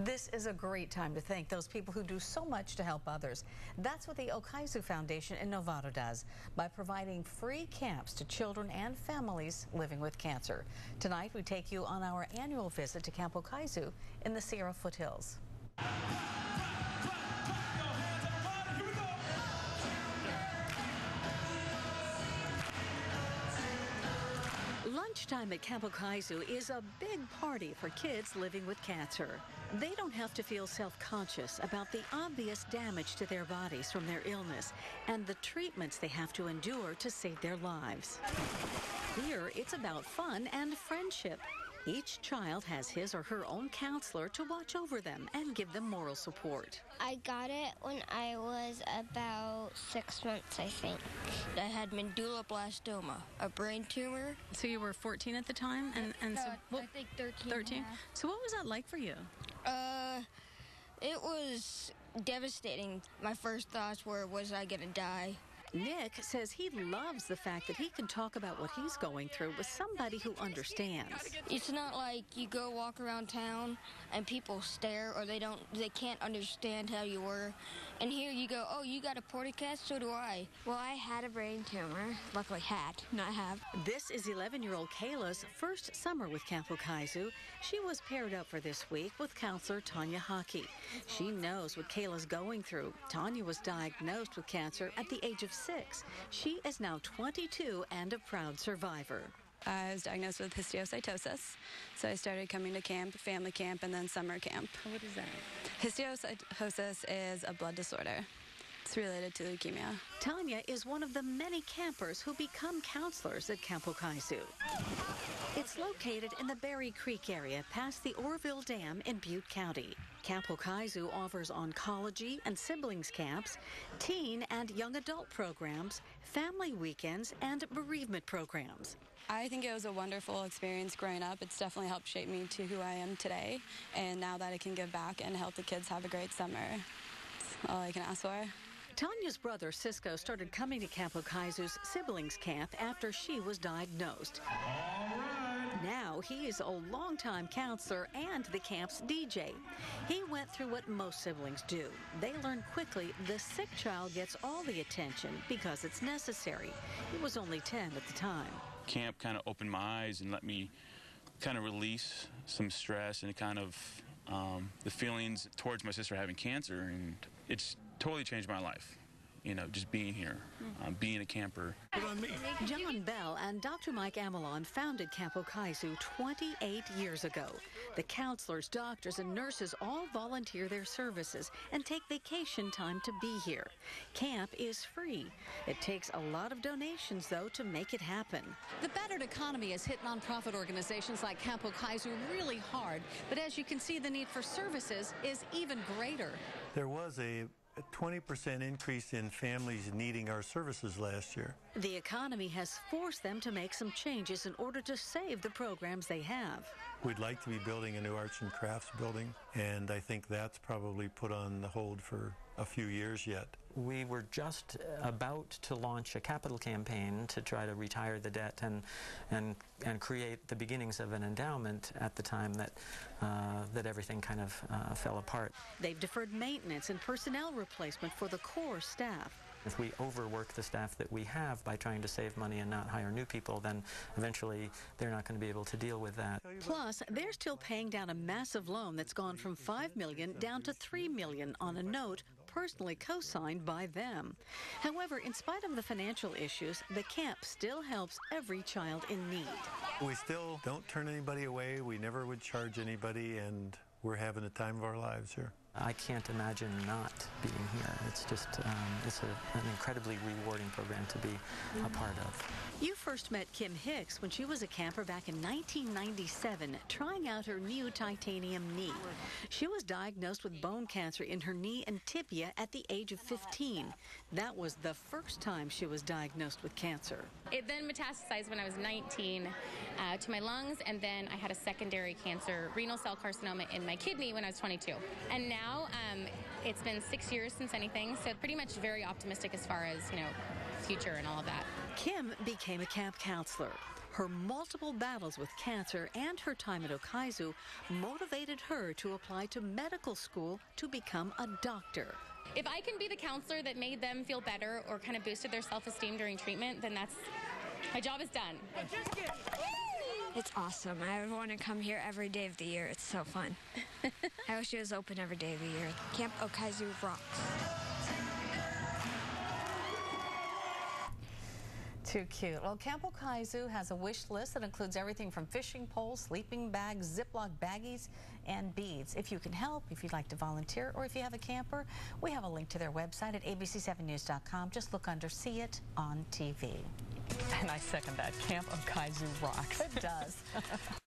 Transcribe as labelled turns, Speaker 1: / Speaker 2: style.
Speaker 1: This is a great time to thank those people who do so much to help others. That's what the Okizu Foundation in Novato does by providing free camps to children and families living with cancer. Tonight, we take you on our annual visit to Camp Okizu in the Sierra Foothills. Lunchtime at Camp Okizu is a big party for kids living with cancer. They don't have to feel self-conscious about the obvious damage to their bodies from their illness and the treatments they have to endure to save their lives. Here, it's about fun and friendship. Each child has his or her own counselor to watch over them and give them moral support.
Speaker 2: I got it when I was about 6 months, I think. I had medulloblastoma, a brain tumor.
Speaker 1: So you were 14 at the time?
Speaker 2: I think 13.
Speaker 1: 13?
Speaker 2: Yeah.
Speaker 1: So what was that like for you?
Speaker 2: It was devastating. My first thoughts were, was I going to die?
Speaker 1: Nick says he loves the fact that he can talk about what he's going through with somebody who understands.
Speaker 2: It's not like you go walk around town and people stare or they can't understand how you were. And here you go, oh, you got a porticast, so do I. Well, I had a brain tumor. Luckily not have.
Speaker 1: This is 11-year-old Kayla's first summer with Camp Okizu. She was paired up for this week with counselor Tanya Hockey. She knows what Kayla's going through. Tanya was diagnosed with cancer at the age of 6. She is now 22 and a proud survivor.
Speaker 3: I was diagnosed with histiocytosis, so I started coming to camp, family camp, and then summer camp.
Speaker 1: What is that?
Speaker 3: Histiocytosis is a blood disorder. It's related to leukemia.
Speaker 1: Tanya is one of the many campers who become counselors at Camp Okizu. It's located in the Berry Creek area past the Orville Dam in Butte County. Camp Okizu offers oncology and siblings camps, teen and young adult programs, family weekends, and bereavement programs.
Speaker 3: I think it was a wonderful experience growing up. It's definitely helped shape me to who I am today. And now that I can give back and help the kids have a great summer, that's all I can ask for.
Speaker 1: Tanya's brother, Cisco, started coming to Camp Okizu's siblings camp after she was diagnosed. Now he is a longtime counselor and the camp's DJ. He went through what most siblings do. They learn quickly the sick child gets all the attention because it's necessary. He was only 10 at the time.
Speaker 4: Camp kind of opened my eyes and let me kind of release some stress and kind of the feelings towards my sister having cancer, and it's totally changed my life. You know, just being here, being a camper.
Speaker 1: John Bell and Dr. Mike Amelon founded Camp Okizu 28 years ago. The counselors, doctors, and nurses all volunteer their services and take vacation time to be here. Camp is free. It takes a lot of donations, though, to make it happen. The battered economy has hit nonprofit organizations like Camp Okizu really hard, but as you can see, the need for services is even greater.
Speaker 5: There was a 20% increase in families needing our services last year.
Speaker 1: The economy has forced them to make some changes in order to save the programs they have.
Speaker 5: We'd like to be building a new arts and crafts building, and I think that's probably put on the hold for a few years yet.
Speaker 6: We were just about to launch a capital campaign to try to retire the debt and create the beginnings of an endowment at the time that that everything kind of fell apart.
Speaker 1: They've deferred maintenance and personnel replacement for the core staff.
Speaker 6: If we overwork the staff that we have by trying to save money and not hire new people, then eventually they're not going to be able to deal with that.
Speaker 1: Plus, they're still paying down a massive loan that's gone from $5 million down to $3 million on a note personally co-signed by them. However, in spite of the financial issues, the camp still helps every child in need.
Speaker 5: We still don't turn anybody away. We never would charge anybody, and we're having the time of our lives here.
Speaker 6: I can't imagine not being here. It's just, it's an incredibly rewarding program to be a part of.
Speaker 1: You first met Kim Hicks when she was a camper back in 1997, trying out her new titanium knee. She was diagnosed with bone cancer in her knee and tibia at the age of 15. That was the first time she was diagnosed with cancer.
Speaker 7: It then metastasized when I was 19 to my lungs, and then I had a secondary cancer, renal cell carcinoma in my kidney when I was 22. And now it's been 6 years since anything, so pretty much very optimistic as far as, future and all of that.
Speaker 1: Kim became a camp counselor. Her multiple battles with cancer and her time at Okizu motivated her to apply to medical school to become a doctor.
Speaker 7: If I can be the counselor that made them feel better or kind of boosted their self-esteem during treatment, then my job is done.
Speaker 2: It's awesome. I want to come here every day of the year. It's so fun. I wish it was open every day of the year. Camp Okizu rocks.
Speaker 8: Too cute. Well, Camp Okizu has a wish list that includes everything from fishing poles, sleeping bags, Ziploc baggies, and beads. If you can help, if you'd like to volunteer, or if you have a camper, we have a link to their website at abc7news.com. Just look under See It on TV.
Speaker 9: And I second that. Camp Okizu rocks.
Speaker 8: It does.